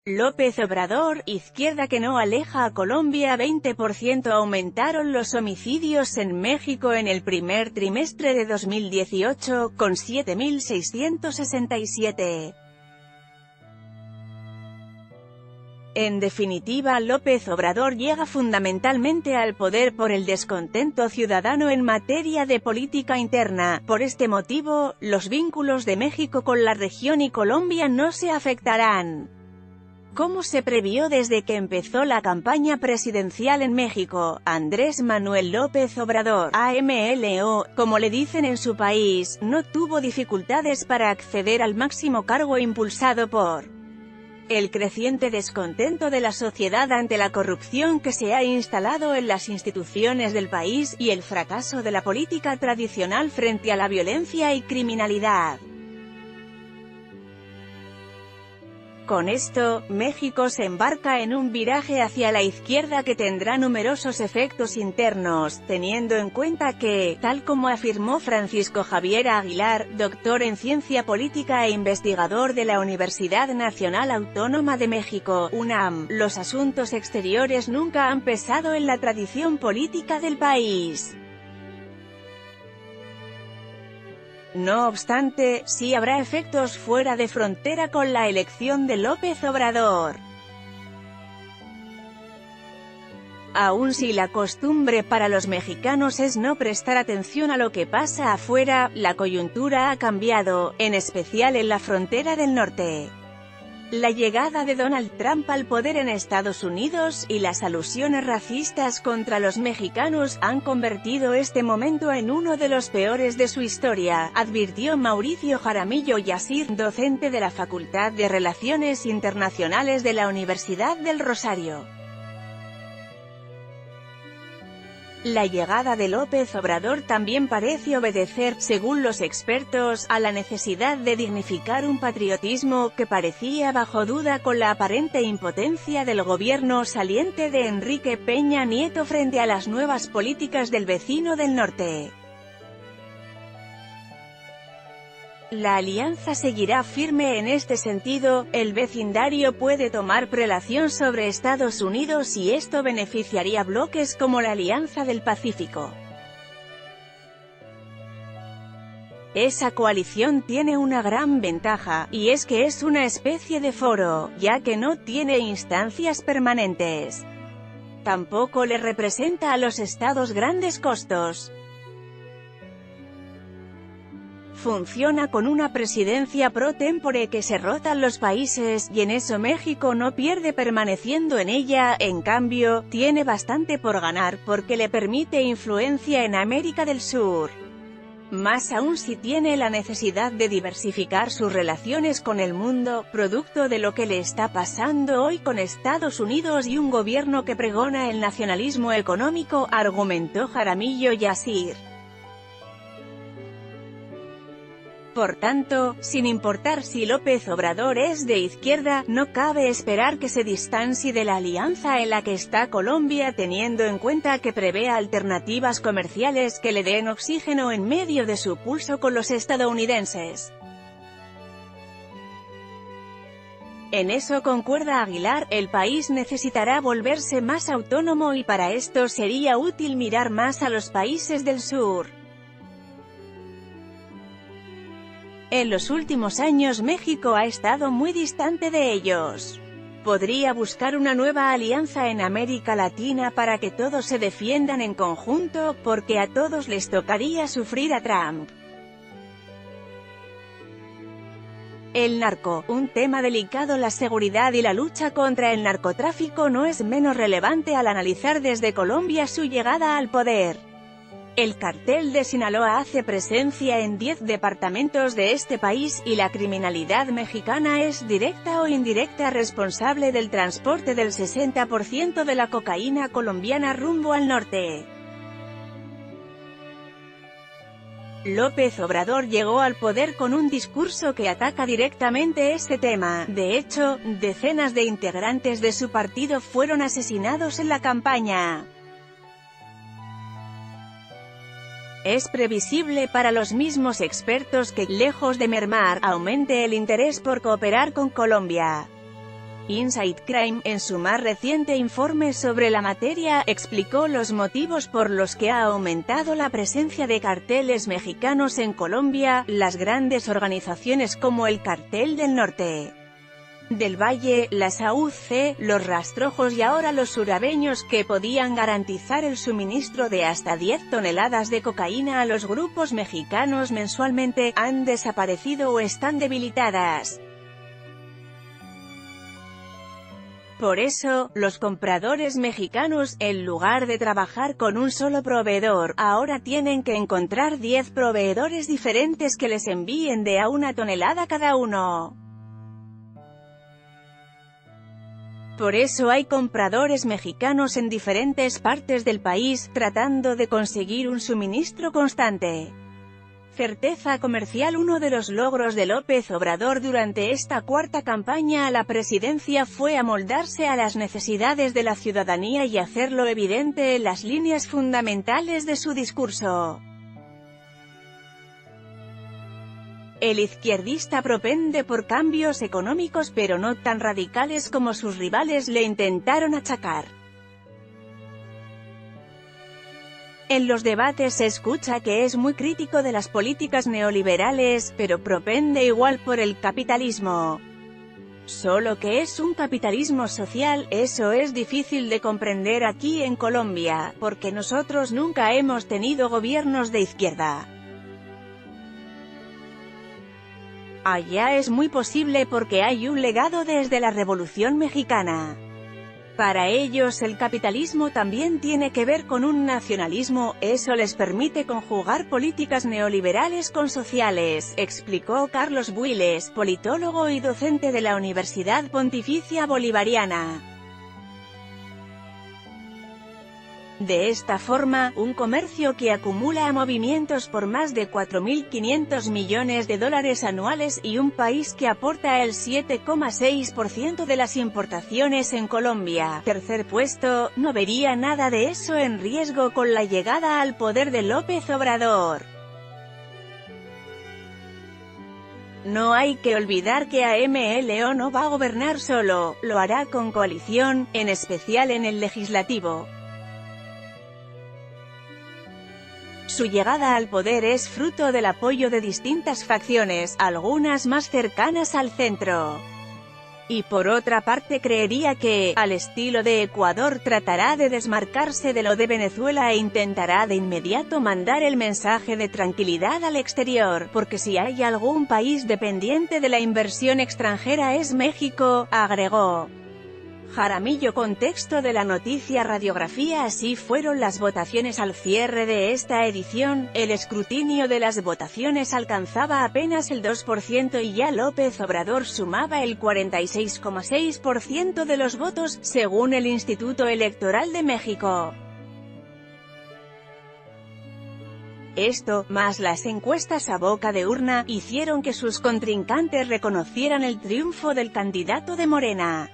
López Obrador, izquierda que no aleja a Colombia. 20% aumentaron los homicidios en México en el primer trimestre de 2018, con 7.667. En definitiva, López Obrador llega fundamentalmente al poder por el descontento ciudadano en materia de política interna. Por este motivo, los vínculos de México con la región y Colombia no se afectarán. Como se previó desde que empezó la campaña presidencial en México, Andrés Manuel López Obrador, AMLO, como le dicen en su país, no tuvo dificultades para acceder al máximo cargo impulsado por el creciente descontento de la sociedad ante la corrupción que se ha instalado en las instituciones del país, y el fracaso de la política tradicional frente a la violencia y criminalidad. Con esto, México se embarca en un viraje hacia la izquierda que tendrá numerosos efectos internos, teniendo en cuenta que, tal como afirmó Francisco Javier Aguilar, doctor en ciencia política e investigador de la Universidad Nacional Autónoma de México, UNAM, los asuntos exteriores nunca han pesado en la tradición política del país. No obstante, sí habrá efectos fuera de frontera con la elección de López Obrador. Aun si la costumbre para los mexicanos es no prestar atención a lo que pasa afuera, la coyuntura ha cambiado, en especial en la frontera del norte. La llegada de Donald Trump al poder en Estados Unidos, y las alusiones racistas contra los mexicanos, han convertido este momento en uno de los peores de su historia, advirtió Mauricio Jaramillo Yacir, docente de la Facultad de Relaciones Internacionales de la Universidad del Rosario. La llegada de López Obrador también parece obedecer, según los expertos, a la necesidad de dignificar un patriotismo que parecía bajo duda con la aparente impotencia del gobierno saliente de Enrique Peña Nieto frente a las nuevas políticas del vecino del norte. La alianza seguirá firme en este sentido. El vecindario puede tomar prelación sobre Estados Unidos y esto beneficiaría bloques como la Alianza del Pacífico. Esa coalición tiene una gran ventaja, y es que es una especie de foro, ya que no tiene instancias permanentes. Tampoco le representa a los estados grandes costos. Funciona con una presidencia pro tempore que se rotan los países, y en eso México no pierde permaneciendo en ella. En cambio, tiene bastante por ganar porque le permite influencia en América del Sur. Más aún si tiene la necesidad de diversificar sus relaciones con el mundo, producto de lo que le está pasando hoy con Estados Unidos y un gobierno que pregona el nacionalismo económico, argumentó Jaramillo Yacir. Por tanto, sin importar si López Obrador es de izquierda, no cabe esperar que se distancie de la alianza en la que está Colombia, teniendo en cuenta que prevé alternativas comerciales que le den oxígeno en medio de su pulso con los estadounidenses. En eso concuerda Aguilar, el país necesitará volverse más autónomo y para esto sería útil mirar más a los países del sur. En los últimos años México ha estado muy distante de ellos. Podría buscar una nueva alianza en América Latina para que todos se defiendan en conjunto, porque a todos les tocaría sufrir a Trump. El narco, un tema delicado. La seguridad y la lucha contra el narcotráfico no es menos relevante al analizar desde Colombia su llegada al poder. El cartel de Sinaloa hace presencia en 10 departamentos de este país, y la criminalidad mexicana es directa o indirecta responsable del transporte del 60% de la cocaína colombiana rumbo al norte. López Obrador llegó al poder con un discurso que ataca directamente este tema. De hecho, decenas de integrantes de su partido fueron asesinados en la campaña. Es previsible para los mismos expertos que, lejos de mermar, aumente el interés por cooperar con Colombia. Inside Crime, en su más reciente informe sobre la materia, explicó los motivos por los que ha aumentado la presencia de carteles mexicanos en Colombia, las grandes organizaciones como el Cartel del Norte del Valle, la SAUC, los rastrojos y ahora los surabeños que podían garantizar el suministro de hasta 10 toneladas de cocaína a los grupos mexicanos mensualmente, han desaparecido o están debilitadas. Por eso, los compradores mexicanos, en lugar de trabajar con un solo proveedor, ahora tienen que encontrar 10 proveedores diferentes que les envíen de a 1 tonelada cada uno. Por eso hay compradores mexicanos en diferentes partes del país, tratando de conseguir un suministro constante. Certeza comercial. Uno de los logros de López Obrador durante esta cuarta campaña a la presidencia fue amoldarse a las necesidades de la ciudadanía y hacerlo evidente en las líneas fundamentales de su discurso. El izquierdista propende por cambios económicos pero no tan radicales como sus rivales le intentaron achacar. En los debates se escucha que es muy crítico de las políticas neoliberales, pero propende igual por el capitalismo. Solo que es un capitalismo social, eso es difícil de comprender aquí en Colombia, porque nosotros nunca hemos tenido gobiernos de izquierda. Allá es muy posible porque hay un legado desde la Revolución Mexicana. Para ellos el capitalismo también tiene que ver con un nacionalismo, eso les permite conjugar políticas neoliberales con sociales, explicó Carlos Builes, politólogo y docente de la Universidad Pontificia Bolivariana. De esta forma, un comercio que acumula movimientos por más de 4.500 millones de dólares anuales y un país que aporta el 7,6% de las importaciones en Colombia, tercer puesto, no vería nada de eso en riesgo con la llegada al poder de López Obrador. No hay que olvidar que AMLO no va a gobernar solo, lo hará con coalición, en especial en el legislativo. Su llegada al poder es fruto del apoyo de distintas facciones, algunas más cercanas al centro. Y por otra parte creería que, al estilo de Ecuador, tratará de desmarcarse de lo de Venezuela e intentará de inmediato mandar el mensaje de tranquilidad al exterior, porque si hay algún país dependiente de la inversión extranjera es México, agregó. Jaramillo. Contexto de la noticia. Radiografía. Así fueron las votaciones al cierre de esta edición, el escrutinio de las votaciones alcanzaba apenas el 2% y ya López Obrador sumaba el 46,6% de los votos, según el Instituto Electoral de México. Esto, más las encuestas a boca de urna, hicieron que sus contrincantes reconocieran el triunfo del candidato de Morena.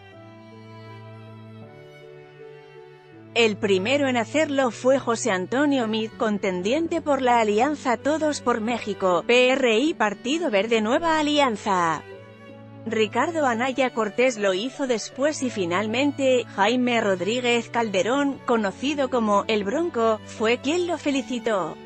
El primero en hacerlo fue José Antonio Meade, contendiente por la Alianza Todos por México, PRI Partido Verde Nueva Alianza. Ricardo Anaya Cortés lo hizo después y finalmente, Jaime Rodríguez Calderón, conocido como El Bronco, fue quien lo felicitó.